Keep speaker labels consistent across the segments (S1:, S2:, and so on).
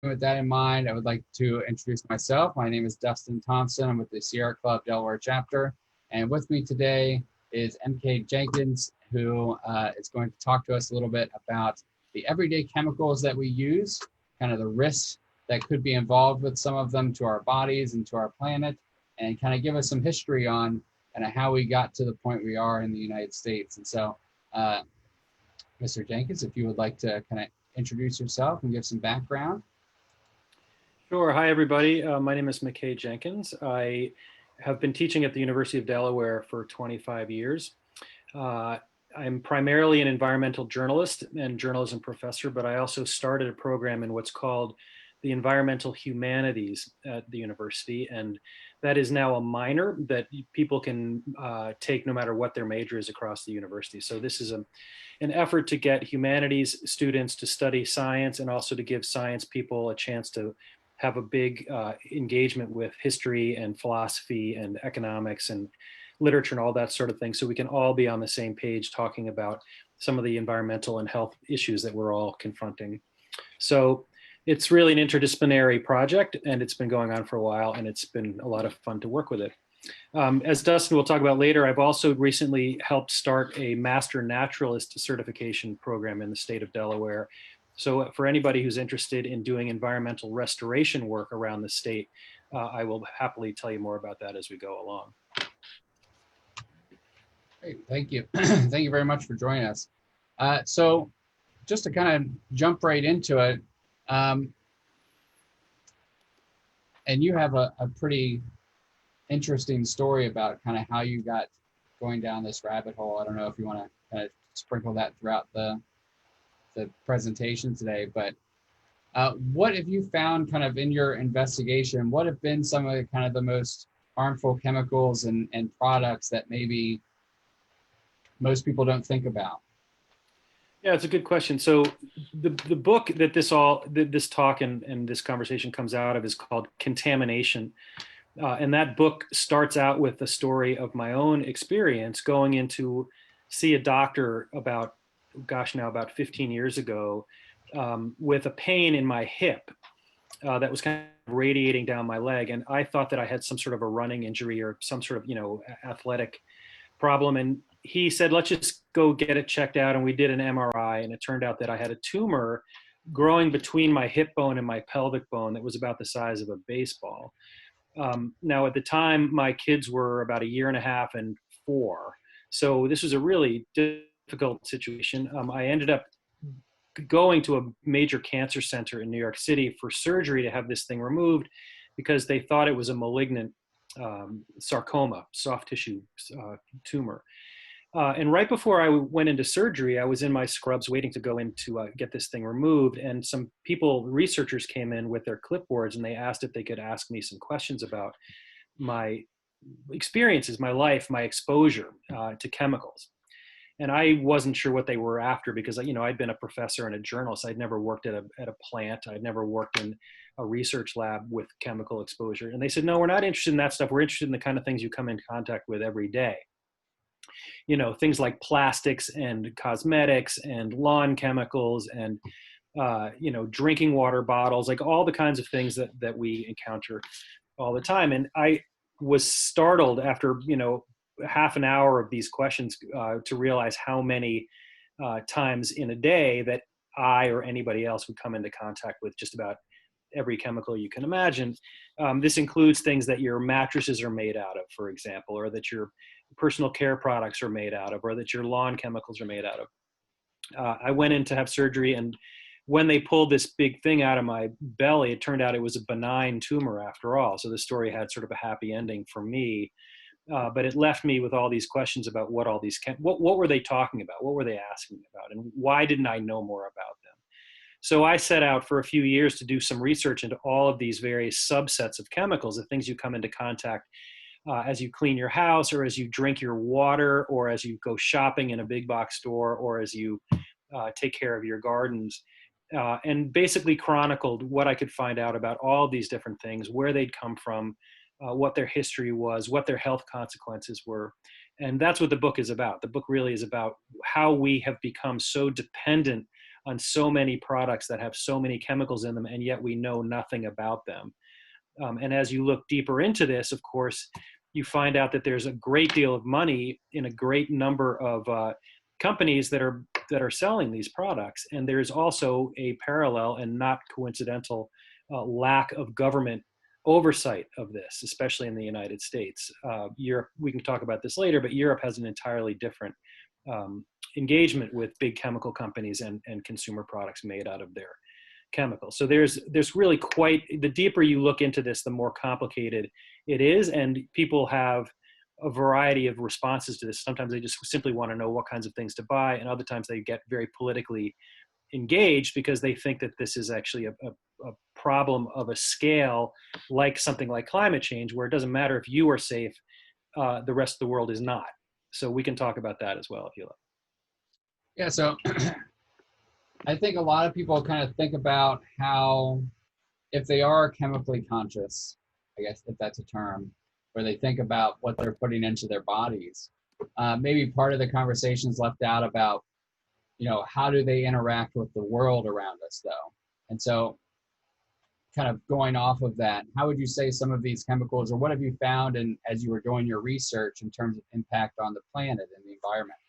S1: With that in mind, I would like to introduce myself. My name is Dustin Thompson. I'm with the Sierra Club Delaware chapter. And with me today is McKay Jenkins, who is going to talk to us a little bit about the everyday chemicals that we use, kind of the risks that could be involved with some of them to our bodies and to our planet, and kind of give us some history on kind of how we got to the point we are in the United States. And so, Mr. Jenkins, if you would like to kind of introduce yourself and give some background.
S2: Sure. Hi, everybody. My name is McKay Jenkins. I have been teaching at the University of Delaware for 25 years. I'm primarily an environmental journalist and journalism professor, but I also started a program in what's called the Environmental Humanities at the university. And that is now a minor that people can take no matter what their major is across the university. So this is an effort to get humanities students to study science and also to give science people a chance to have a big engagement with history and philosophy and economics and literature and all that sort of thing, so we can all be on the same page talking about some of the environmental and health issues that we're all confronting. So it's really an interdisciplinary project, and it's been going on for a while, and it's been a lot of fun to work with it. As Dustin will talk about later, I've also recently helped start a Master Naturalist certification program in the state of Delaware. So for anybody who's interested in doing environmental restoration work around the state, I will happily tell you more about that as we go along.
S1: Great, thank you. Thank you very much for joining us. So just to kind of jump right into it, and you have a pretty interesting story about kind of how you got going down this rabbit hole. I don't know if you want to kind of sprinkle that throughout the presentation today, but what have you found kind of in your investigation? What have been some of the kind of the most harmful chemicals and products that maybe most people don't think about?
S2: Yeah, it's a good question. So the book that this talk and this conversation comes out of is called Contamination. And that book starts out with the story of my own experience going in to see a doctor about 15 years ago with a pain in my hip that was kind of radiating down my leg. And I thought that I had some sort of a running injury or some sort of, athletic problem. And he said, let's just go get it checked out. And we did an MRI, and it turned out that I had a tumor growing between my hip bone and my pelvic bone that was about the size of a baseball. Now, at the time, my kids were about 1.5 years and 4. So this was a really difficult situation. I ended up going to a major cancer center in New York City for surgery to have this thing removed because they thought it was a malignant sarcoma, soft tissue tumor. And right before I went into surgery, I was in my scrubs waiting to go in to get this thing removed. And some researchers came in with their clipboards, and they asked if they could ask me some questions about my experiences, my life, my exposure to chemicals. And I wasn't sure what they were after because, I'd been a professor and a journalist. I'd never worked at a plant. I'd never worked in a research lab with chemical exposure. And they said, no, we're not interested in that stuff. We're interested in the kind of things you come in contact with every day. Things like plastics and cosmetics and lawn chemicals and, drinking water bottles, like all the kinds of things that we encounter all the time. And I was startled after, half an hour of these questions to realize how many times in a day that I or anybody else would come into contact with just about every chemical you can imagine. This includes things that your mattresses are made out of, for example, or that your personal care products are made out of, or that your lawn chemicals are made out of. I went in to have surgery, and when they pulled this big thing out of my belly, it turned out it was a benign tumor after all. So the story had sort of a happy ending for me. But it left me with all these questions about what all these, what were they talking about? What were they asking about? And why didn't I know more about them? So I set out for a few years to do some research into all of these various subsets of chemicals, the things you come into contact as you clean your house, or as you drink your water, or as you go shopping in a big box store, or as you take care of your gardens. And basically chronicled what I could find out about all of these different things, where they'd come from, what their history was, what their health consequences were. And that's what the book is about. The book really is about how we have become so dependent on so many products that have so many chemicals in them, and yet we know nothing about them. And as you look deeper into this, of course, you find out that there's a great deal of money in a great number of companies that are selling these products. And there's also a parallel and not coincidental lack of government oversight of this, especially in the United States. Europe, we can talk about this later, but Europe has an entirely different engagement with big chemical companies and consumer products made out of their chemicals. So there's really quite, the deeper you look into this, the more complicated it is. And people have a variety of responses to this. Sometimes they just simply want to know what kinds of things to buy. And other times they get very politically engaged because they think that this is actually a problem of a scale, like something like climate change, where it doesn't matter if you are safe, the rest of the world is not. So we can talk about that as well if you like.
S1: Yeah, so I think a lot of people kind of think about how, if they are chemically conscious, I guess if that's a term, where they think about what they're putting into their bodies, maybe part of the conversation is left out about, how do they interact with the world around us, though? And so kind of going off of that, how would you say some of these chemicals, or what have you found as you were doing your research in terms of impact on the planet and the environment?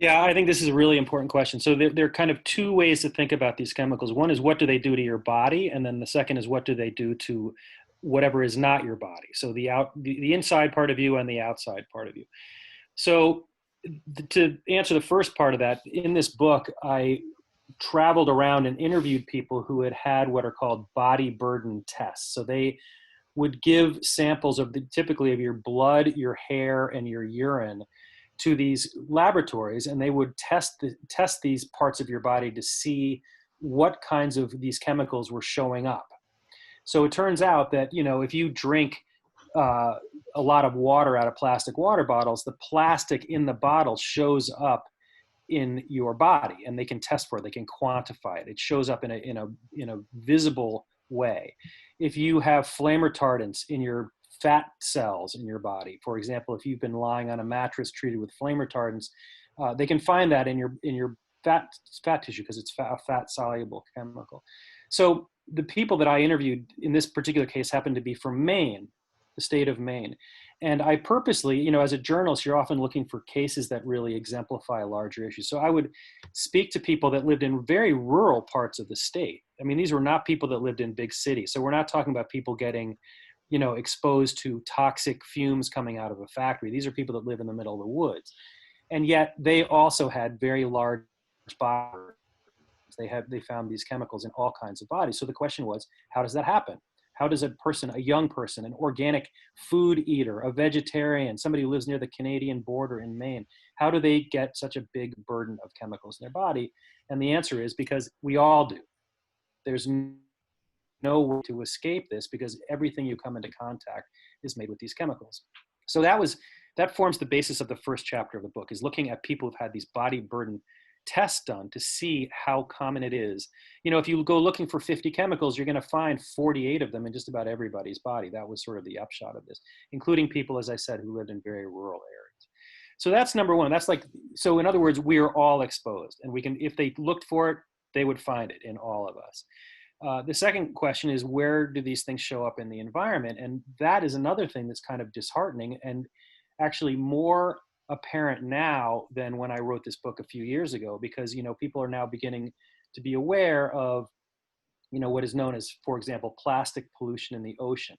S2: Yeah, I think this is a really important question. So there are kind of two ways to think about these chemicals. One is, what do they do to your body? And then the second is, what do they do to whatever is not your body? So the inside part of you and the outside part of you. So to answer the first part of that, in this book, I traveled around and interviewed people who had what are called body burden tests. So they would give samples of typically of your blood, your hair, and your urine to these laboratories, and they would test these parts of your body to see what kinds of these chemicals were showing up. So it turns out that, if you drink a lot of water out of plastic water bottles, the plastic in the bottle shows up in your body, and they can test for it. They can quantify it. It shows up in a visible way. If you have flame retardants in your fat cells in your body, for example, if you've been lying on a mattress treated with flame retardants, they can find that in your fat tissue, because it's a fat soluble chemical. So the people that I interviewed in this particular case happened to be from Maine, the state of Maine. And I purposely, as a journalist, you're often looking for cases that really exemplify a larger issue. So I would speak to people that lived in very rural parts of the state. I mean, these were not people that lived in big cities. So we're not talking about people getting, exposed to toxic fumes coming out of a factory. These are people that live in the middle of the woods. And yet they also had very large bodies. They found these chemicals in all kinds of bodies. So the question was, how does that happen? How does a young person, an organic food eater, a vegetarian, somebody who lives near the Canadian border in Maine, how do they get such a big burden of chemicals in their body? And the answer is because we all do. There's no way to escape this, because everything you come into contact is made with these chemicals. So that forms the basis of the first chapter of the book, is looking at people who've had these body burden tests done to see how common it is. If you go looking for 50 chemicals, you're going to find 48 of them in just about everybody's body. That was sort of the upshot of this, including people, as I said, who lived in very rural areas. So that's number one. So in other words, we are all exposed, and if they looked for it, they would find it in all of us. The second question is, where do these things show up in the environment? And that is another thing that's kind of disheartening, and actually more apparent now than when I wrote this book a few years ago, because, people are now beginning to be aware of, what is known as, for example, plastic pollution in the ocean.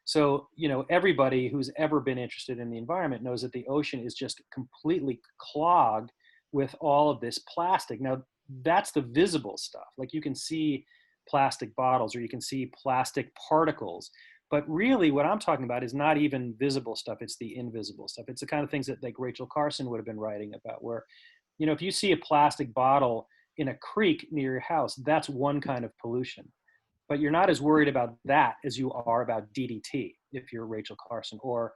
S2: So, everybody who's ever been interested in the environment knows that the ocean is just completely clogged with all of this plastic. Now, that's the visible stuff. Like, you can see plastic bottles, or you can see plastic particles. But really what I'm talking about is not even visible stuff. It's the invisible stuff. It's the kind of things that like Rachel Carson would have been writing about, where, if you see a plastic bottle in a creek near your house, that's one kind of pollution. But you're not as worried about that as you are about DDT, if you're Rachel Carson, or,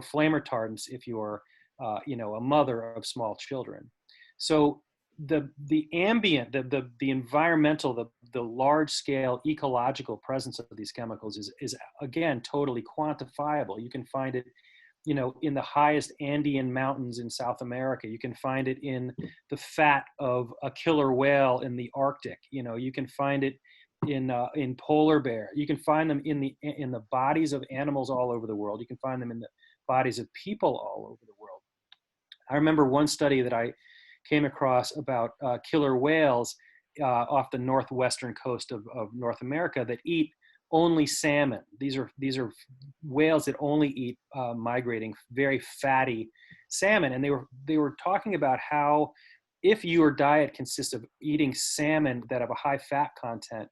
S2: flame retardants if you're, a mother of small children. So the ambient, the environmental, the large scale ecological presence of these chemicals is again totally quantifiable. You can find it in the highest Andean mountains in South America. You can find it in the fat of a killer whale in the Arctic. You can find it in polar bear. You can find them in the bodies of animals all over the world. You can find them in the bodies of people all over the world. I remember one study that I came across about killer whales off the northwestern coast of North America that eat only salmon. These are whales that only eat migrating, very fatty salmon. And they were talking about how if your diet consists of eating salmon that have a high fat content,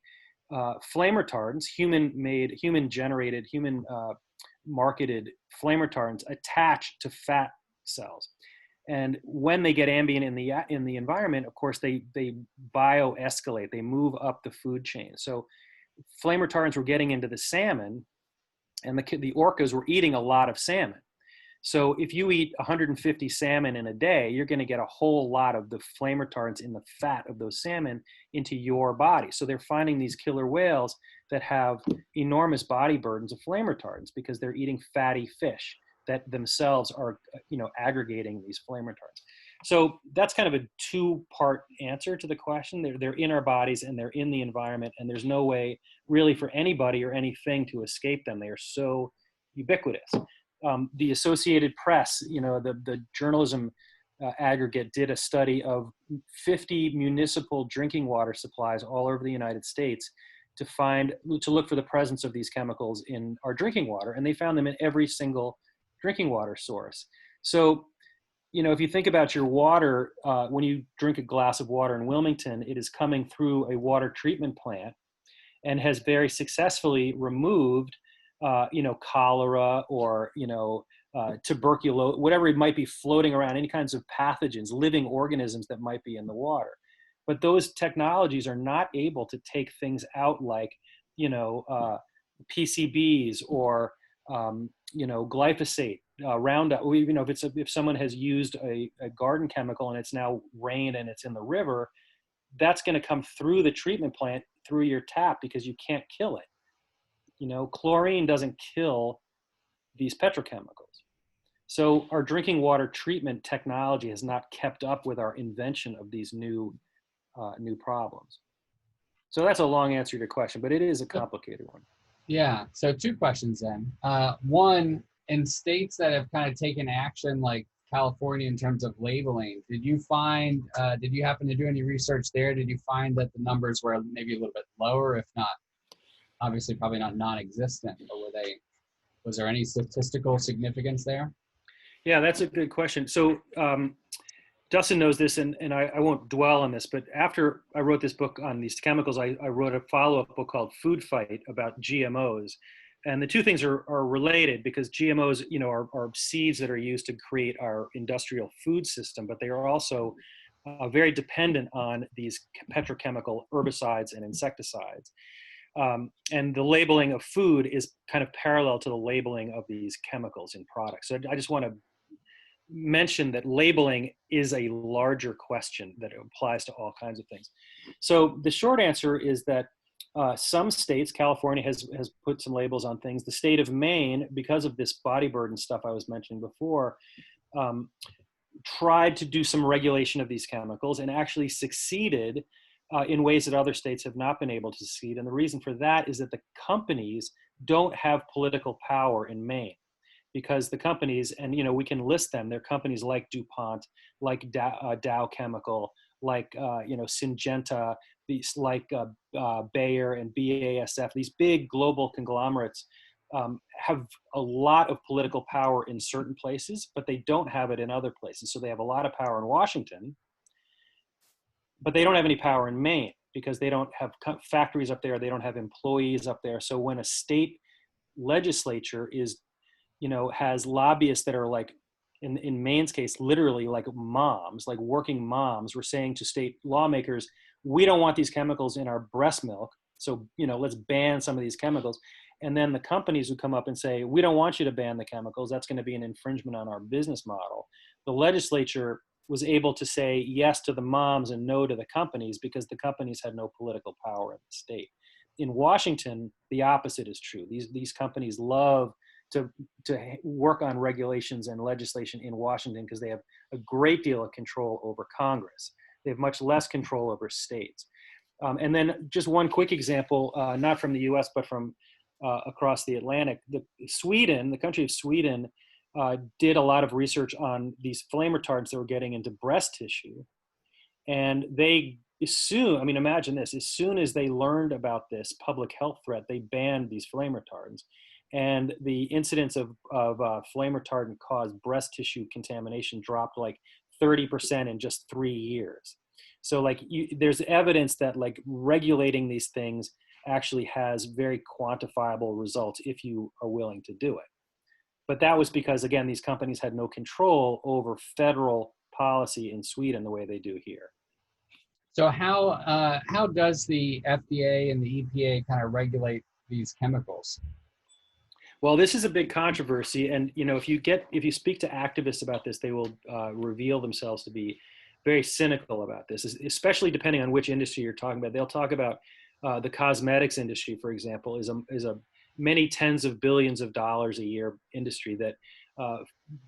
S2: flame retardants, human-generated, human-marketed flame retardants attach to fat cells. And when they get ambient in the environment, of course, they bioescalate. They move up the food chain. So flame retardants were getting into the salmon, and the orcas were eating a lot of salmon. So if you eat 150 salmon in a day, you're going to get a whole lot of the flame retardants in the fat of those salmon into your body. So they're finding these killer whales that have enormous body burdens of flame retardants because they're eating fatty fish that themselves are, aggregating these flame retardants. So that's kind of a two-part answer to the question. They're in our bodies and they're in the environment, and there's no way really for anybody or anything to escape them. They are so ubiquitous. The Associated Press, the journalism aggregate did a study of 50 municipal drinking water supplies all over the United States to look for the presence of these chemicals in our drinking water, and they found them in every single drinking water source. So, if you think about your water, when you drink a glass of water in Wilmington, it is coming through a water treatment plant and has very successfully removed, cholera or, tuberculosis, whatever it might be floating around, any kinds of pathogens, living organisms that might be in the water. But those technologies are not able to take things out like, PCBs or, glyphosate, Roundup. If someone has used a garden chemical and it's now rained and it's in the river, that's going to come through the treatment plant through your tap because you can't kill it. Chlorine doesn't kill these petrochemicals. So our drinking water treatment technology has not kept up with our invention of these new problems. So that's a long answer to your question, but it is a complicated one.
S1: Yeah. So two questions then. One, in states that have kind of taken action, like California, in terms of labeling, did you happen to do any research there? Did you find that the numbers were maybe a little bit lower, if not, obviously probably not non-existent, but was there any statistical significance there?
S2: Yeah, that's a good question. So Dustin knows this, and I won't dwell on this, but after I wrote this book on these chemicals, I wrote a follow-up book called Food Fight about GMOs. And the two things are related because GMOs, are seeds that are used to create our industrial food system, but they are also very dependent on these petrochemical herbicides and insecticides. And the labeling of food is kind of parallel to the labeling of these chemicals in products. So I just want to mention that labeling is a larger question that applies to all kinds of things. So the short answer is that some states, California has put some labels on things. The state of Maine, because of this body burden stuff I was mentioning before, tried to do some regulation of these chemicals and actually succeeded in ways that other states have not been able to succeed. And the reason for that is that the companies don't have political power in Maine, because the companies, and we can list them, they're companies like DuPont, like Dow Chemical, like Syngenta, these like Bayer and BASF, these big global conglomerates have a lot of political power in certain places, but they don't have it in other places. So they have a lot of power in Washington, but they don't have any power in Maine because they don't have factories up there. They don't have employees up there. So when a state legislature has lobbyists that are like, in Maine's case, literally like moms, like working moms, were saying to state lawmakers, we don't want these chemicals in our breast milk. So, let's ban some of these chemicals. And then the companies would come up and say, we don't want you to ban the chemicals. That's going to be an infringement on our business model. The legislature was able to say yes to the moms and no to the companies because the companies had no political power in the state. In Washington, the opposite is true. These companies love to work on regulations and legislation in Washington because they have a great deal of control over Congress. They have much less control over states. And then just one quick example, not from the US, but from across the Atlantic. The country of Sweden, did a lot of research on these flame retardants that were getting into breast tissue. And they imagine this, as soon as they learned about this public health threat, they banned these flame retardants. And the incidence of flame retardant caused breast tissue contamination dropped like 30% in just 3 years. So there's evidence that like regulating these things actually has very quantifiable results if you are willing to do it. But that was because, again, these companies had no control over federal policy in Sweden the way they do here.
S1: So how does the FDA and the EPA kind of regulate these chemicals?
S2: Well, this is a big controversy, and if you speak to activists about this, they will reveal themselves to be very cynical about this, especially depending on which industry you're talking about. They'll talk about the cosmetics industry, for example, is a many tens of billions of dollars a year industry that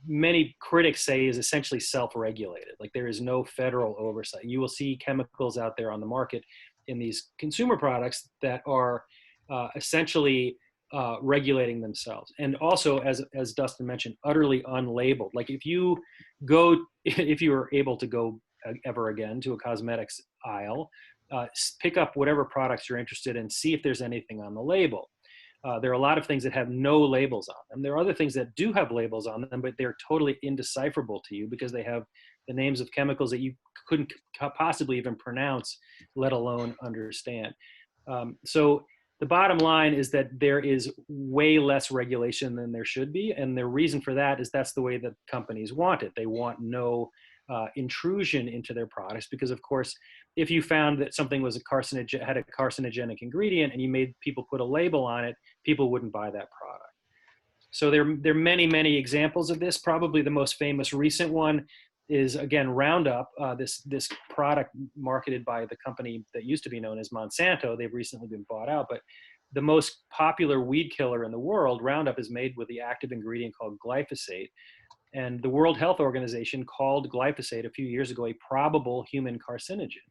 S2: many critics say is essentially self-regulated. Like there is no federal oversight. You will see chemicals out there on the market in these consumer products that are essentially regulating themselves. And also, as Dustin mentioned, utterly unlabeled. Like if you are able to go ever again to a cosmetics aisle, pick up whatever products you're interested in, see if there's anything on the label. There are a lot of things that have no labels on them. There are other things that do have labels on them, but they're totally indecipherable to you because they have the names of chemicals that you couldn't possibly even pronounce, let alone understand. So the bottom line is that there is way less regulation than there should be. And the reason for that is that's the way that companies want it. They want no intrusion into their products because, of course, if you found that something was had a carcinogenic ingredient and you made people put a label on it, people wouldn't buy that product. So there are many, many examples of this. Probably the most famous recent one is, again, Roundup, this product marketed by the company that used to be known as Monsanto. They've recently been bought out, but the most popular weed killer in the world, Roundup, is made with the active ingredient called glyphosate. And the World Health Organization called glyphosate a few years ago a probable human carcinogen.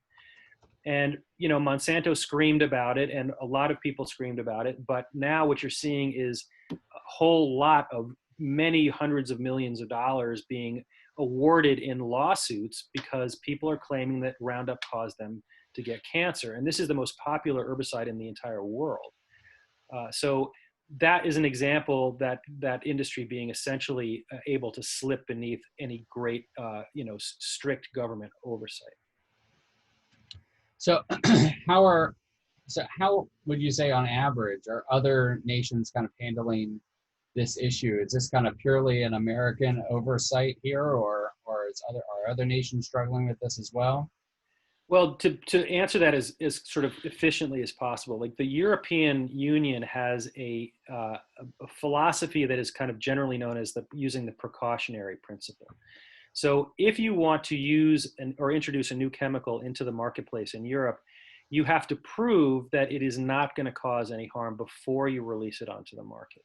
S2: And, Monsanto screamed about it and a lot of people screamed about it. But now what you're seeing is a whole lot of many hundreds of millions of dollars being awarded in lawsuits because people are claiming that Roundup caused them to get cancer. And this is the most popular herbicide in the entire world. So that is an example that industry being essentially able to slip beneath any great, strict government oversight.
S1: So how would you say on average are other nations kind of handling this issue? Is this kind of purely an American oversight here, or are other nations struggling with this as well?
S2: Well, to answer that as sort of efficiently as possible, like the European Union has a philosophy that is kind of generally known as using the precautionary principle. So if you want to use or introduce a new chemical into the marketplace in Europe, you have to prove that it is not going to cause any harm before you release it onto the market.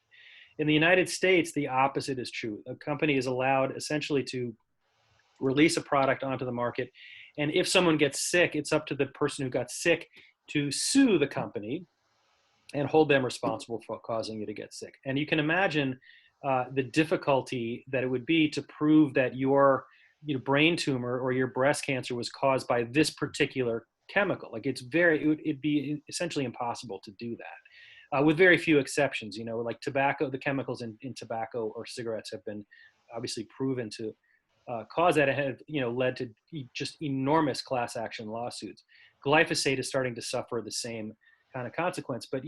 S2: In the United States, the opposite is true. A company is allowed essentially to release a product onto the market. And if someone gets sick, it's up to the person who got sick to sue the company and hold them responsible for causing you to get sick. And you can imagine the difficulty that it would be to prove that your brain tumor or your breast cancer was caused by this particular chemical. Like it'd be essentially impossible to do that, with very few exceptions. Like tobacco, the chemicals in tobacco or cigarettes have been obviously proven to cause that, have led to just enormous class action lawsuits. Glyphosate is starting to suffer the same kind of consequence. But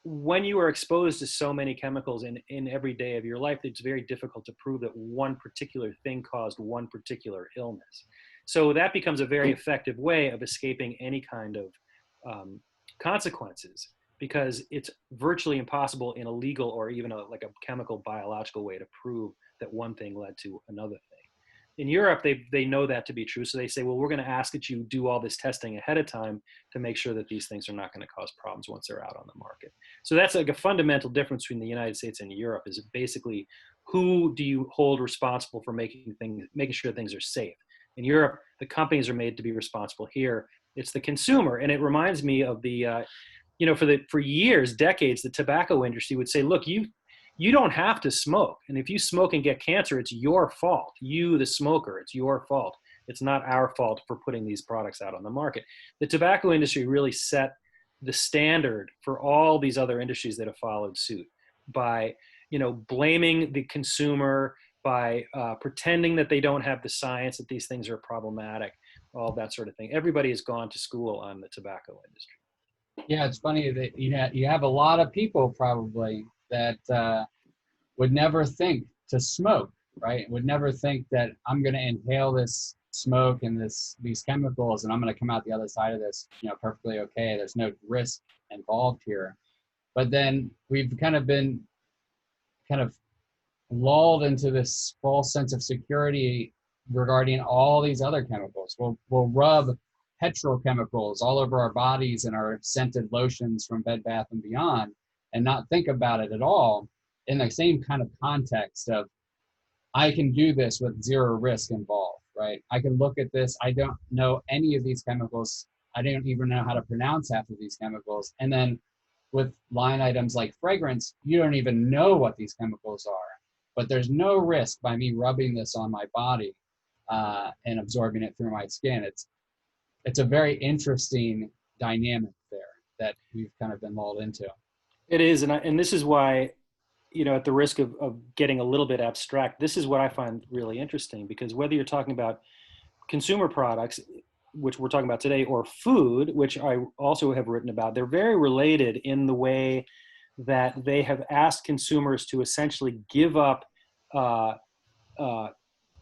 S2: when you are exposed to so many chemicals in every day of your life, it's very difficult to prove that one particular thing caused one particular illness. So that becomes a very effective way of escaping any kind of consequences, because it's virtually impossible in a legal or even like a chemical biological way to prove that one thing led to another thing. In Europe, they know that to be true. So they say, well, we're going to ask that you do all this testing ahead of time to make sure that these things are not going to cause problems once they're out on the market. So that's like a fundamental difference between the United States and Europe, is basically who do you hold responsible for making sure things are safe. In Europe, the companies are made to be responsible. Here, it's the consumer. And it reminds me of the, for years, decades, the tobacco industry would say, look, you don't have to smoke. And if you smoke and get cancer, it's your fault. You, the smoker, it's your fault. It's not our fault for putting these products out on the market. The tobacco industry really set the standard for all these other industries that have followed suit by, blaming the consumer, by pretending that they don't have the science, that these things are problematic, all that sort of thing. Everybody has gone to school on the tobacco industry.
S1: Yeah, it's funny that you have a lot of people probably that would never think to smoke, right? Would never think that I'm going to inhale this smoke and these chemicals and I'm going to come out the other side of this, perfectly okay. There's no risk involved here. But then we've kind of been lulled into this false sense of security regarding all these other chemicals. We'll rub petrochemicals all over our bodies and our scented lotions from Bed Bath & Beyond and not think about it at all in the same kind of context of, I can do this with zero risk involved, right? I can look at this. I don't know any of these chemicals. I don't even know how to pronounce half of these chemicals. And then with line items like fragrance, you don't even know what these chemicals are, but there's no risk by me rubbing this on my body and absorbing it through my skin. It's a very interesting dynamic there that we've kind of been lulled into.
S2: It is, and this is why, at the risk of getting a little bit abstract, this is what I find really interesting, because whether you're talking about consumer products, which we're talking about today, or food, which I also have written about, they're very related in the way that they have asked consumers to essentially give up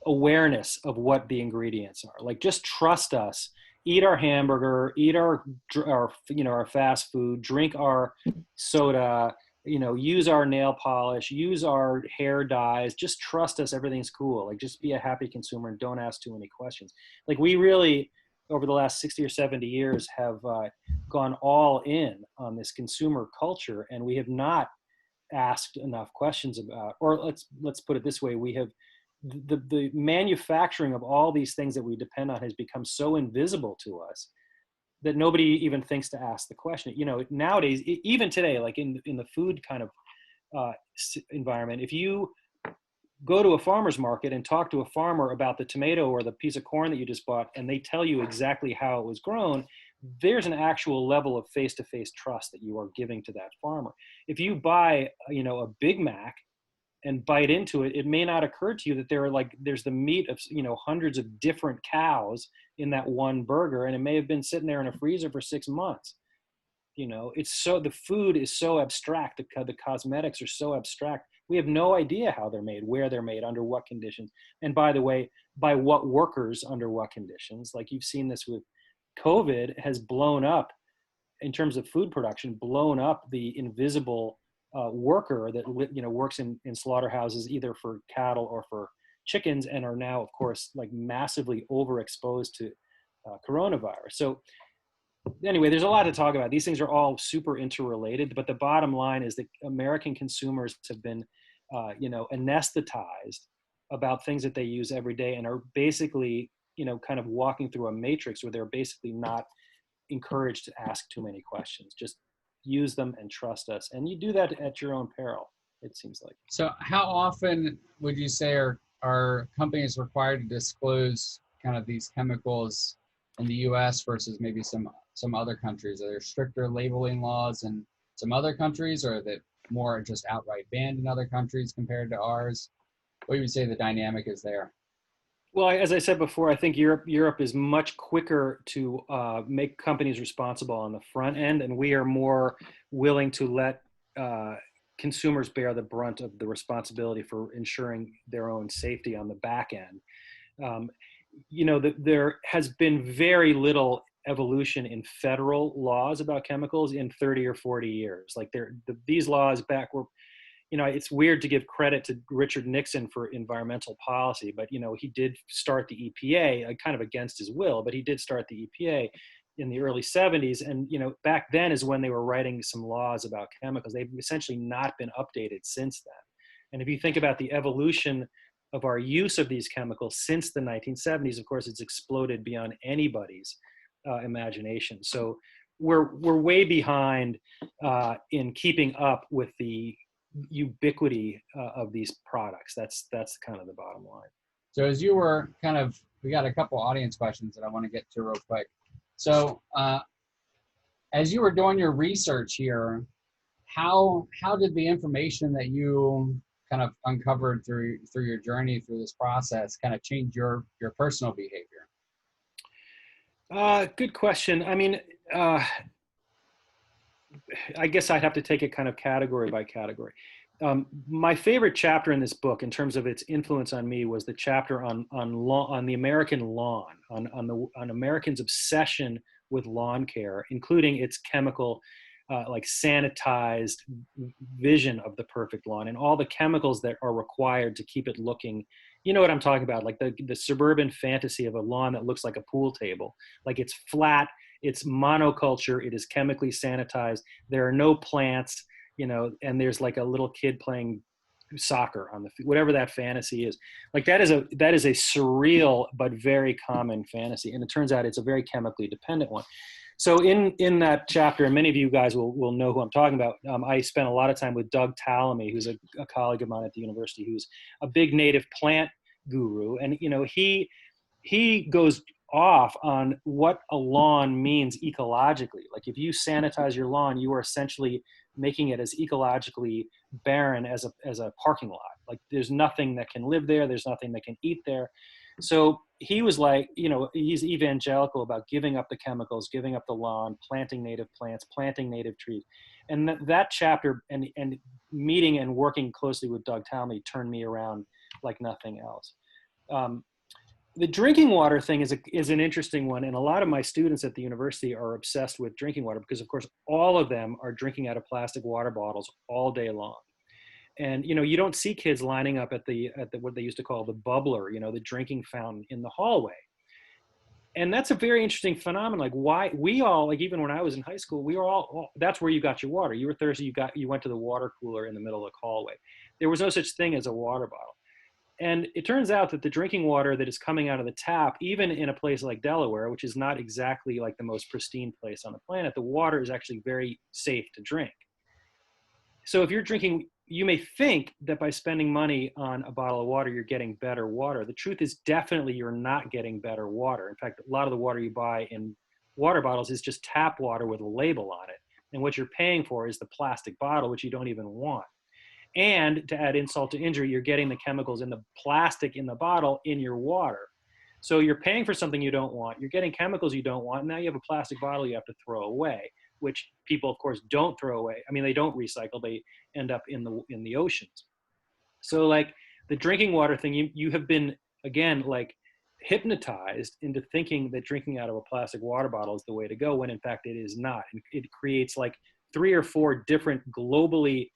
S2: awareness of what the ingredients are. Like, just trust us. Eat our hamburger, eat our fast food, drink our soda, use our nail polish, use our hair dyes, just trust us, everything's cool. Like, just be a happy consumer and don't ask too many questions. Like, we really, over the last 60 or 70 years, have gone all in on this consumer culture, and we have not asked enough questions about, or let's put it this way, we have, the manufacturing of all these things that we depend on has become so invisible to us that nobody even thinks to ask the question. Nowadays, even today, like in the food kind of environment, if you go to a farmer's market and talk to a farmer about the tomato or the piece of corn that you just bought, and they tell you exactly how it was grown, there's an actual level of face-to-face trust that you are giving to that farmer. If you buy, a Big Mac and bite into it, it may not occur to you that there's the meat of, hundreds of different cows in that one burger, and it may have been sitting there in a freezer for 6 months. The food is so abstract, the cosmetics are so abstract. We have no idea how they're made, where they're made, under what conditions, and by the way, by what workers, under what conditions. Like, you've seen this with COVID, has blown up, in terms of food production, blown up the invisible worker that works in slaughterhouses, either for cattle or for chickens, and are now, of course, like massively overexposed to coronavirus. So anyway, there's a lot to talk about. These things are all super interrelated, but the bottom line is that American consumers have been, anesthetized about things that they use every day, and are basically, kind of walking through a matrix where they're basically not encouraged to ask too many questions. Just use them and trust us. And you do that at your own peril, it seems like.
S1: So how often would you say are companies required to disclose kind of these chemicals in the US versus maybe some other countries? Are there stricter labeling laws in some other countries, or are they more just outright banned in other countries compared to ours? What do you say the dynamic is there?
S2: Well, as I said before, I think Europe is much quicker to make companies responsible on the front end, and we are more willing to let consumers bear the brunt of the responsibility for ensuring their own safety on the back end. There has been very little evolution in federal laws about chemicals in 30 or 40 years. Like these laws back were, it's weird to give credit to Richard Nixon for environmental policy, but, he did start the EPA kind of against his will, but he did start the EPA in the early 70s. And, back then is when they were writing some laws about chemicals. They've essentially not been updated since then. And if you think about the evolution of our use of these chemicals since the 1970s, of course, it's exploded beyond anybody's imagination. So we're way behind in keeping up with the ubiquity of these products. That's kind of the bottom line.
S1: So as you were we got a couple audience questions that I want to get to real quick. So as you were doing your research here, how did the information that you kind of uncovered through your journey through this process kind of change your personal behavior?
S2: Good question. I mean, I guess I'd have to take it kind of category by category. My favorite chapter in this book, in terms of its influence on me, was the chapter on the American lawn, on Americans' obsession with lawn care, including its chemical, like sanitized vision of the perfect lawn, and all the chemicals that are required to keep it looking. You know what I'm talking about, like the suburban fantasy of a lawn that looks like a pool table, like it's flat, it's monoculture, it is chemically sanitized, there are no plants, and there's like a little kid playing soccer on the field, whatever that fantasy is. Like that is a surreal but very common fantasy, and it turns out it's a very chemically dependent one. So in that chapter, and many of you guys will know who I'm talking about, I spent a lot of time with Doug Tallamy, who's a colleague of mine at the university, who's a big native plant guru, and he goes off on what a lawn means ecologically. Like if you sanitize your lawn, you are essentially making it as ecologically barren as a parking lot. Like there's nothing that can live there, there's nothing that can eat there. So he was like, he's evangelical about giving up the chemicals, giving up the lawn, planting native plants, planting native trees. And that chapter and meeting and working closely with Doug Tallamy turned me around like nothing else. The drinking water thing is an interesting one. And a lot of my students at the university are obsessed with drinking water because, of course, all of them are drinking out of plastic water bottles all day long. And, you don't see kids lining up at the what they used to call the bubbler, the drinking fountain in the hallway. And that's a very interesting phenomenon. Like why we all, like even when I was in high school, we were all that's where you got your water. You were thirsty, you went to the water cooler in the middle of the hallway. There was no such thing as a water bottle. And it turns out that the drinking water that is coming out of the tap, even in a place like Delaware, which is not exactly like the most pristine place on the planet, the water is actually very safe to drink. So if you're drinking, you may think that by spending money on a bottle of water, you're getting better water. The truth is definitely you're not getting better water. In fact, a lot of the water you buy in water bottles is just tap water with a label on it. And what you're paying for is the plastic bottle, which you don't even want. And to add insult to injury, you're getting the chemicals in the plastic in the bottle in your water. So you're paying for something you don't want, you're getting chemicals you don't want, and now you have a plastic bottle you have to throw away, which people, of course, don't throw away. I mean, they don't recycle, they end up in the oceans. So like the drinking water thing, you have been, again, like hypnotized into thinking that drinking out of a plastic water bottle is the way to go, when in fact it is not. And it creates like 3 or 4 different globally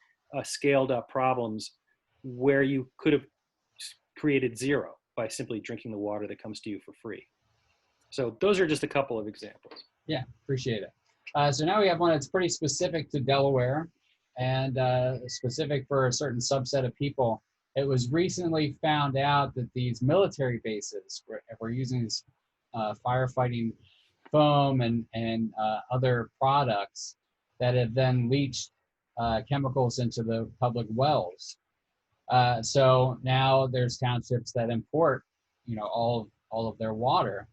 S2: scaled up problems where you could have created 0 by simply drinking the water that comes to you for free. So those are just a couple of examples.
S1: Yeah, appreciate it. So now we have one that's pretty specific to Delaware and specific for a certain subset of people. It was recently found out that these military bases were using this firefighting foam and other products that have then leached chemicals into the public wells. So now there's townships that import, all of their water,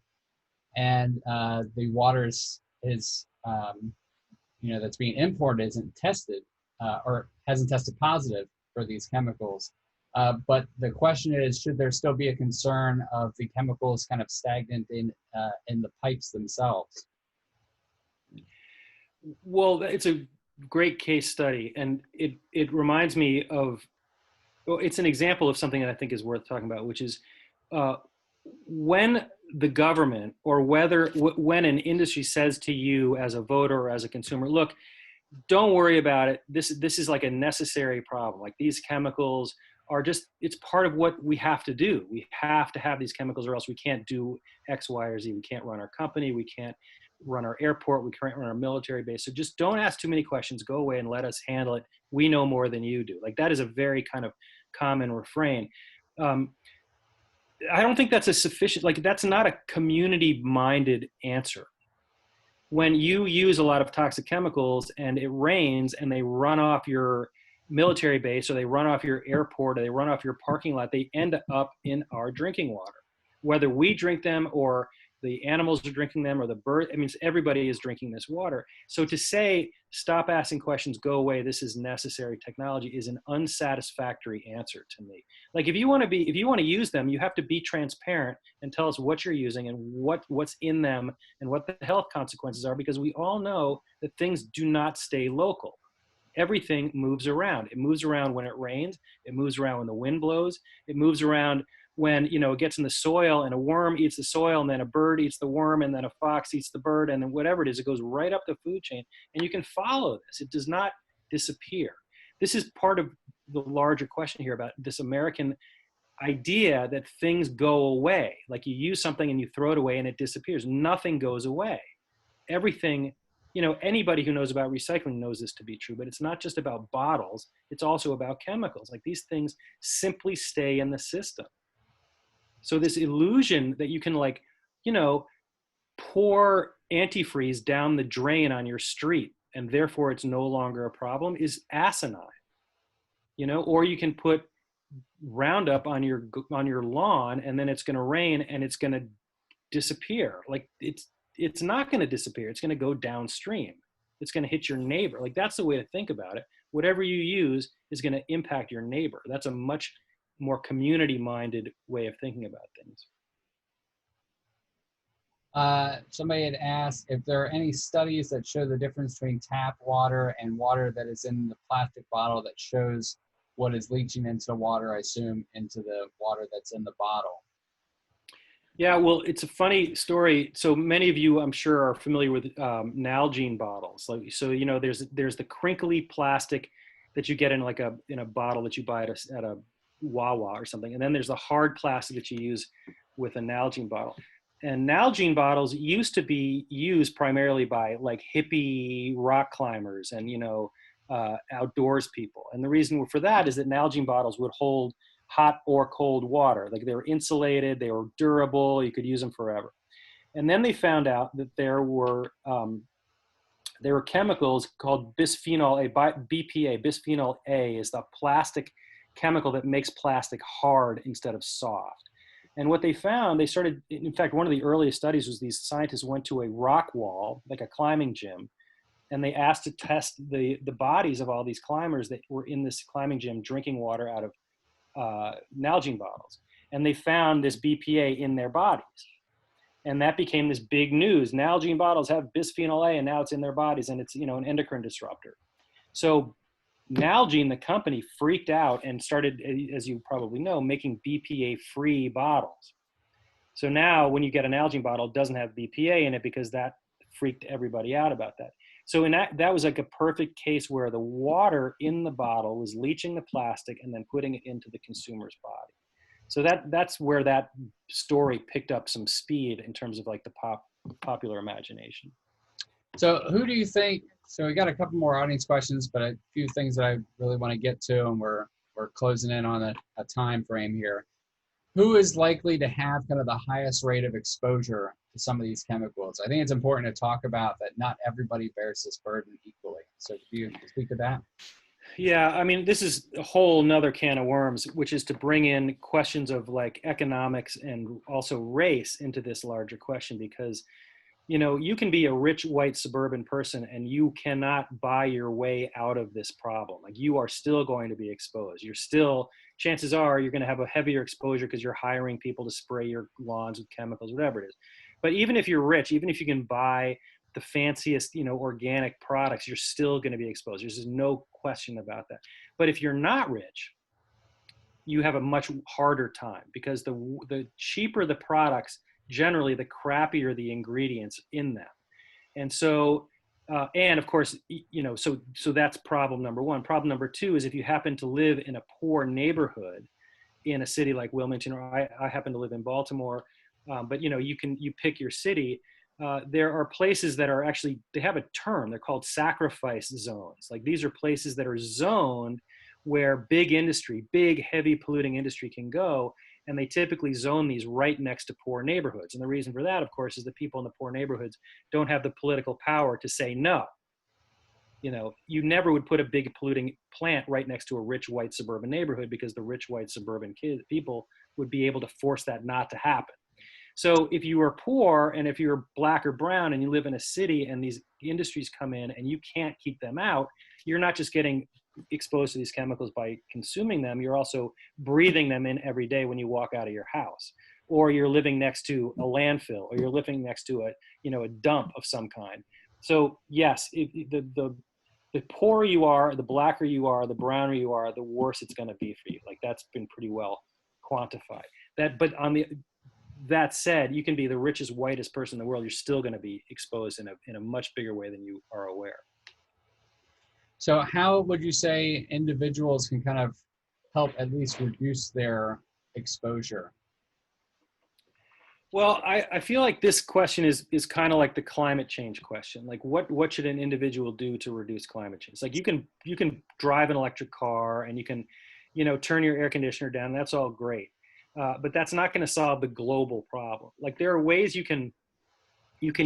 S1: and the water is that's being imported isn't tested or hasn't tested positive for these chemicals. But the question is, should there still be a concern of the chemicals kind of stagnant in the pipes themselves?
S2: Well, it's a great case study, and it reminds me of, well, it's an example of something that I think is worth talking about, which is when the government or when an industry says to you as a voter or as a consumer, look, don't worry about it. This is like a necessary problem. Like these chemicals are just, it's part of what we have to do. We have to have these chemicals or else we can't do X, Y, or Z. We can't run our company. We can't run our airport. We can't run our military base. So just don't ask too many questions. Go away and let us handle it. We know more than you do. Like that is a very kind of common refrain. I don't think that's a sufficient, like that's not a community-minded answer. When you use a lot of toxic chemicals and it rains and they run off your military base or they run off your airport or they run off your parking lot, they end up in our drinking water. Whether we drink them or the animals are drinking them or the bird, I mean, everybody is drinking this water. So to say, stop asking questions, go away, this is necessary technology is an unsatisfactory answer to me. Like if you want to use them, you have to be transparent and tell us what you're using and what's in them and what the health consequences are, because we all know that things do not stay local. Everything moves around. It moves around when it rains. It moves around when the wind blows. It moves around when, you know, it gets in the soil and a worm eats the soil and then a bird eats the worm and then a fox eats the bird and then whatever it is, it goes right up the food chain and you can follow this. It does not disappear. This is part of the larger question here about this American idea that things go away. Like you use something and you throw it away and it disappears. Nothing goes away. Everything, you know, anybody who knows about recycling knows this to be true, but it's not just about bottles. It's also about chemicals. Like these things simply stay in the system. So this illusion that you can, like, you know, pour antifreeze down the drain on your street and therefore it's no longer a problem is asinine, you know, or you can put Roundup on your lawn and then it's going to rain and it's going to disappear. Like it's not going to disappear. It's going to go downstream. It's going to hit your neighbor. Like that's the way to think about it. Whatever you use is going to impact your neighbor. That's a much more community-minded way of thinking about things.
S1: Somebody had asked if there are any studies that show the difference between tap water and water that is in the plastic bottle that shows what is leaching into the water, I assume, into the water that's in the bottle.
S2: Yeah, well, it's a funny story. So many of you, I'm sure, are familiar with Nalgene bottles. Like, so you know, there's the crinkly plastic that you get in like in a bottle that you buy at a Wawa or something, and then there's the hard plastic that you use with a Nalgene bottle. And Nalgene bottles used to be used primarily by like hippie rock climbers and, you know, outdoors people. And the reason for that is that Nalgene bottles would hold hot or cold water. Like they were insulated, they were durable, you could use them forever. And then they found out that there were chemicals called bisphenol A, BPA. Bisphenol A is the plastic chemical that makes plastic hard instead of soft. And what they found, they started, in fact, one of the earliest studies was these scientists went to a rock wall, like a climbing gym, and they asked to test the bodies of all these climbers that were in this climbing gym drinking water out of Nalgene bottles. And they found this BPA in their bodies. And that became this big news. Nalgene bottles have bisphenol A and now it's in their bodies and it's, you know, an endocrine disruptor. So Nalgene, the company, freaked out and started, as you probably know, making BPA-free bottles. So now when you get an Nalgene bottle, it doesn't have BPA in it because that freaked everybody out about that. So in that was like a perfect case where the water in the bottle was leaching the plastic and then putting it into the consumer's body. So that's where that story picked up some speed in terms of like the popular imagination.
S1: So who do you think, so we got a couple more audience questions, but a few things that I really want to get to, and we're closing in on a time frame here. Who is likely to have kind of the highest rate of exposure to some of these chemicals? I think it's important to talk about that not everybody bears this burden equally. So do you speak to that?
S2: Yeah, I mean, this is a whole nother can of worms, which is to bring in questions of like economics and also race into this larger question, because, you know, you can be a rich white suburban person and you cannot buy your way out of this problem. Like you are still going to be exposed. You're still, chances are you're going to have a heavier exposure because you're hiring people to spray your lawns with chemicals, whatever it is. But even if you're rich, even if you can buy the fanciest, you know, organic products, you're still going to be exposed. There's just no question about that. But if you're not rich, you have a much harder time because the cheaper the products, generally the crappier the ingredients in them. And so And of course, so that's problem number one. Problem number two is if you happen to live in a poor neighborhood in a city like Wilmington, or I happen to live in Baltimore, but you pick your city. There are places that are actually, they have a term, they're called sacrifice zones. Like these are places that are zoned where big industry, big heavy polluting industry can go. And they typically zone these right next to poor neighborhoods. And the reason for that, of course, is the people in the poor neighborhoods don't have the political power to say no. You never would put a big polluting plant right next to a rich white suburban neighborhood because the rich white suburban people would be able to force that not to happen. So if you are poor and if you're black or brown and you live in a city and these industries come in and you can't keep them out, you're not just getting exposed to these chemicals by consuming them, you're also breathing them in every day when you walk out of your house, or you're living next to a landfill, or you're living next to a dump of some kind. So yes, the poorer you are, the blacker you are, the browner you are, the worse it's going to be for you. Like that's been pretty well quantified. That said, you can be the richest, whitest person in the world. You're still going to be exposed in a much bigger way than you are aware.
S1: So how would you say individuals can kind of help at least reduce their exposure?
S2: Well, I feel like this question is kind of like the climate change question. Like what should an individual do to reduce climate change? Like you can drive an electric car and you can, turn your air conditioner down. That's all great. But that's not going to solve the global problem. Like there are ways you can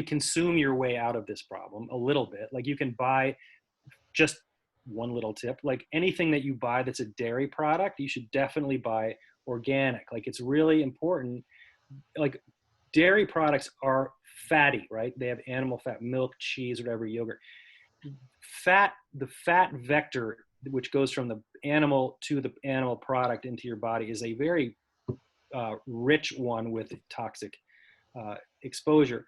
S2: consume your way out of this problem a little bit. Like you can buy, just one little tip, like anything that you buy that's a dairy product, you should definitely buy organic. Like it's really important. Like dairy products are fatty, right? They have animal fat, milk, cheese, whatever, yogurt. The fat vector, which goes from the animal to the animal product into your body, is a very rich one with toxic exposure.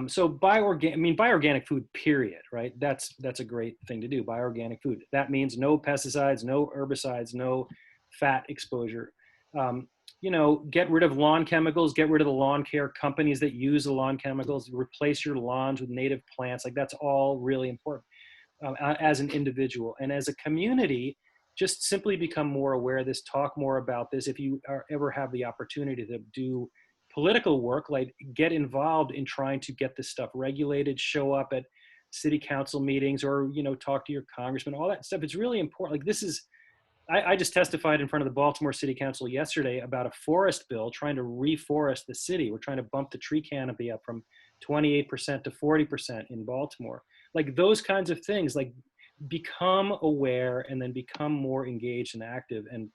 S2: So buy organic food, period, right? That's a great thing to do. Buy organic food. That means no pesticides, no herbicides, no fat exposure. Get rid of lawn chemicals, get rid of the lawn care companies that use the lawn chemicals, replace your lawns with native plants. Like that's all really important as an individual. And as a community, just simply become more aware of this, talk more about this. If you ever have the opportunity to do political work, like get involved in trying to get this stuff regulated, show up at city council meetings, or, talk to your congressman, all that stuff. It's really important. Like I just testified in front of the Baltimore City Council yesterday about a forest bill trying to reforest the city. We're trying to bump the tree canopy up from 28% to 40% in Baltimore. Like those kinds of things, like become aware and then become more engaged and active, and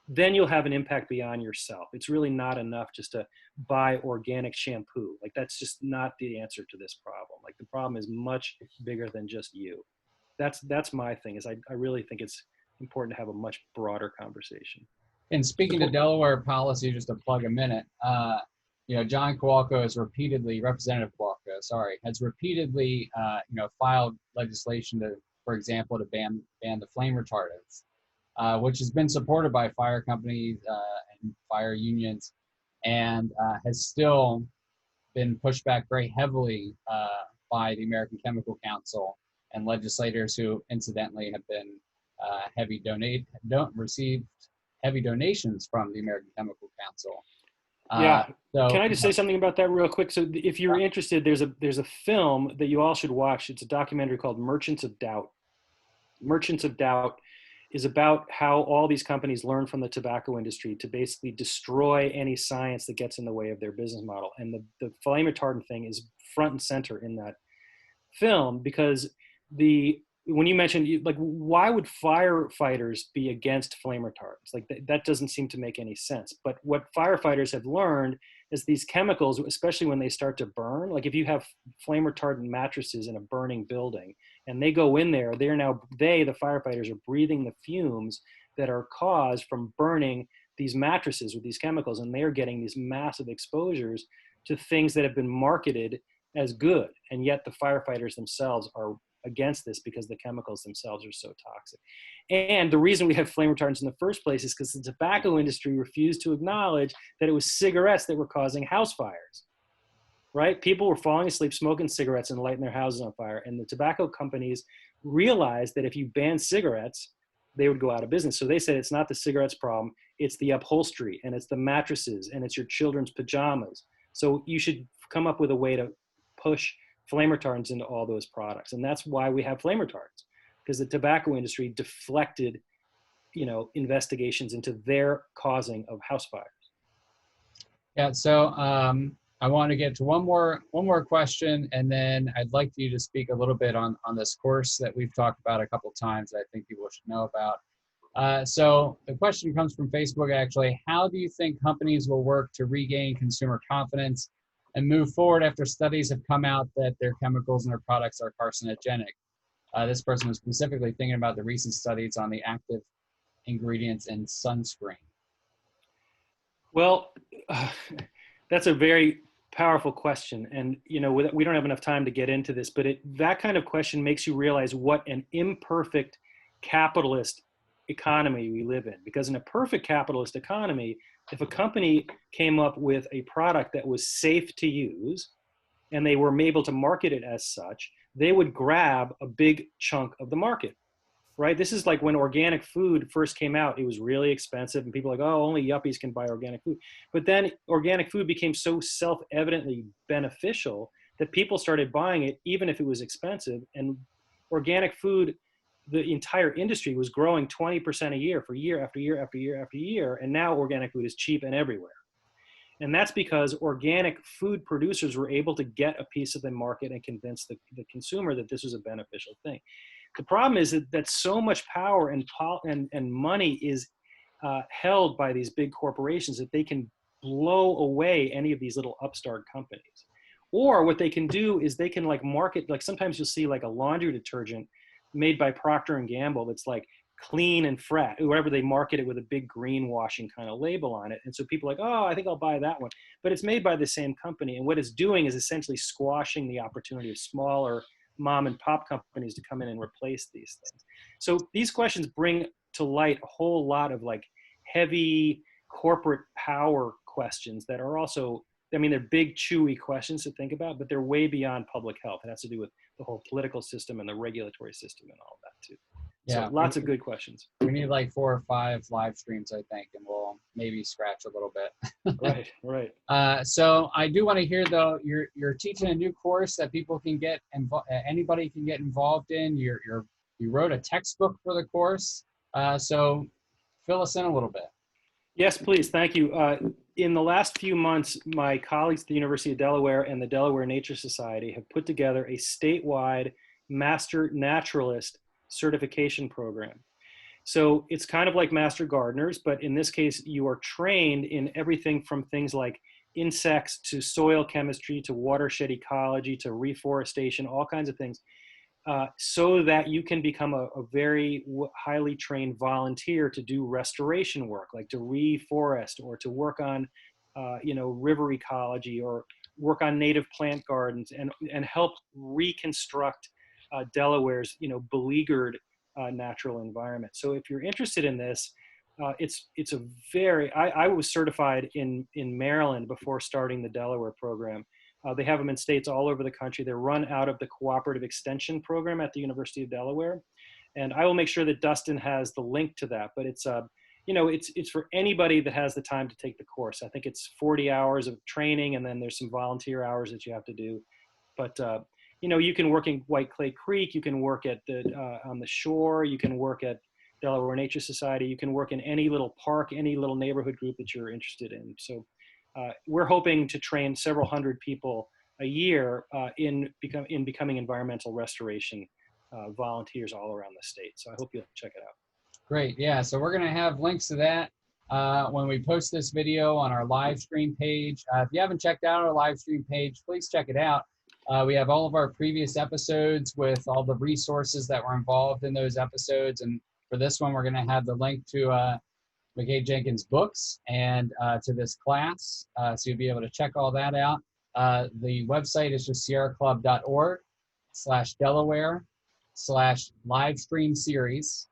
S2: then you'll have an impact beyond yourself. It's really not enough just to buy organic shampoo. Like that's just not the answer to this problem. Like the problem is much bigger than just you. That's my thing, is I really think it's important to have a much broader conversation.
S1: And speaking to Delaware policy, just to plug a minute, John Kowalko has repeatedly, Representative Kowalko, has repeatedly, filed legislation to, for example, to ban the flame retardants, which has been supported by fire companies and fire unions, and has still been pushed back very heavily by the American Chemical Council and legislators who, incidentally, have been received heavy donations from the American Chemical Council.
S2: So can I just say something about that real quick? So if you're interested, there's a film that you all should watch. It's a documentary called Merchants of Doubt. Merchants of Doubt is about how all these companies learn from the tobacco industry to basically destroy any science that gets in the way of their business model. And the flame retardant thing is front and center in that film, because when you mentioned, like, why would firefighters be against flame retardants? Like that doesn't seem to make any sense. But what firefighters have learned is these chemicals, especially when they start to burn, like if you have flame retardant mattresses in a burning building and they go in there, the firefighters are breathing the fumes that are caused from burning these mattresses with these chemicals. And they're getting these massive exposures to things that have been marketed as good. And yet the firefighters themselves are against this because the chemicals themselves are so toxic. And the reason we have flame retardants in the first place is because the tobacco industry refused to acknowledge that it was cigarettes that were causing house fires. right? People were falling asleep, smoking cigarettes and lighting their houses on fire. And the tobacco companies realized that if you ban cigarettes, they would go out of business. So they said it's not the cigarettes problem, it's the upholstery and it's the mattresses and it's your children's pajamas. So you should come up with a way to push flame retardants into all those products. And that's why we have flame retardants, because the tobacco industry deflected, investigations into their causing of house fires.
S1: Yeah, so I want to get to one more question, and then I'd like you to speak a little bit on this course that we've talked about a couple times that I think people should know about. So the question comes from Facebook, actually. How do you think companies will work to regain consumer confidence and move forward after studies have come out that their chemicals in their products are carcinogenic? This person was specifically thinking about the recent studies on the active ingredients in sunscreen.
S2: Well, that's a very powerful question. And, we don't have enough time to get into this, but that kind of question makes you realize what an imperfect capitalist economy we live in. Because in a perfect capitalist economy, if a company came up with a product that was safe to use and they were able to market it as such, they would grab a big chunk of the market. Right? This is like when organic food first came out, it was really expensive and people were like, oh, only yuppies can buy organic food. But then organic food became so self-evidently beneficial that people started buying it, even if it was expensive. And organic food, the entire industry was growing 20% a year for year after year after year after year. And now organic food is cheap and everywhere. And that's because organic food producers were able to get a piece of the market and convince the consumer that this was a beneficial thing. The problem is that so much power and money is held by these big corporations that they can blow away any of these little upstart companies. Or what they can do is they can market, sometimes you'll see a laundry detergent made by Procter & Gamble that's clean and fresh, whatever, they market it with a big greenwashing kind of label on it. And so people are like, oh, I think I'll buy that one. But it's made by the same company. And what it's doing is essentially squashing the opportunity of smaller mom and pop companies to come in and replace these things. So these questions bring to light a whole lot of heavy corporate power questions that are also, they're big, chewy questions to think about, but they're way beyond public health. It has to do with the whole political system and the regulatory system and all of that too.
S1: Yeah,
S2: so lots of good questions.
S1: We need 4 or 5 live streams, I think, and we'll maybe scratch a little bit.
S2: Right.
S1: So I do want to hear, though, you're teaching a new course that people can get, anybody can get involved in. You wrote a textbook for the course. So fill us in a little bit.
S2: Yes, please. Thank you. In the last few months, my colleagues at the University of Delaware and the Delaware Nature Society have put together a statewide Master Naturalist certification program. So it's kind of like Master Gardeners, but in this case, you are trained in everything from things like insects to soil chemistry to watershed ecology to reforestation, all kinds of things, so that you can become a very highly trained volunteer to do restoration work, like to reforest or to work on, river ecology or work on native plant gardens and help reconstruct Delaware's, beleaguered natural environment. So if you're interested in this, it's a very, I was certified in Maryland before starting the Delaware program. They have them in states all over the country. They're run out of the Cooperative Extension Program at the University of Delaware. And I will make sure that Dustin has the link to that, but it's for anybody that has the time to take the course. I think it's 40 hours of training, and then there's some volunteer hours that you have to do. But you can work in White Clay Creek, you can work at on the shore, you can work at Delaware Nature Society, you can work in any little park, any little neighborhood group that you're interested in. So we're hoping to train several hundred people a year in becoming environmental restoration volunteers all around the state. So I hope you'll check it out.
S1: Great. Yeah. So we're going to have links to that when we post this video on our live stream page. If you haven't checked out our live stream page, please check it out. We have all of our previous episodes with all the resources that were involved in those episodes. And for this one, we're going to have the link to McKay Jenkins' books and to this class. So you'll be able to check all that out. The website is just sierraclub.org/Delaware/live-stream series.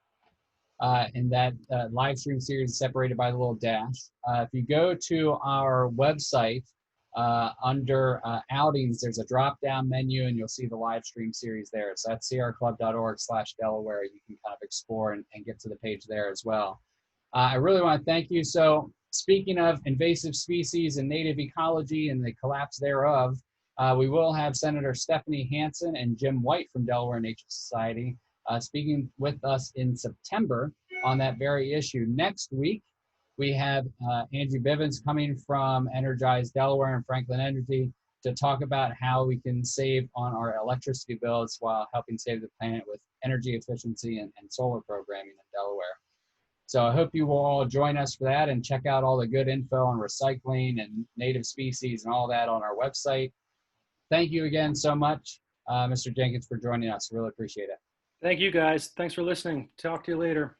S1: And that live stream series is separated by the little dash. If you go to our website, under outings, there's a drop-down menu, and you'll see the live stream series there. So that's sierraclub.org/Delaware. You can kind of explore and get to the page there as well. I really want to thank you. So speaking of invasive species and native ecology and the collapse thereof, we will have Senator Stephanie Hansen and Jim White from Delaware Nature Society speaking with us in September on that very issue. Next week, we have Angie Bivens coming from Energize Delaware and Franklin Energy to talk about how we can save on our electricity bills while helping save the planet with energy efficiency and solar programming in Delaware. So I hope you will all join us for that and check out all the good info on recycling and native species and all that on our website. Thank you again so much, Mr. Jenkins, for joining us. Really appreciate it.
S2: Thank you, guys. Thanks for listening. Talk to you later.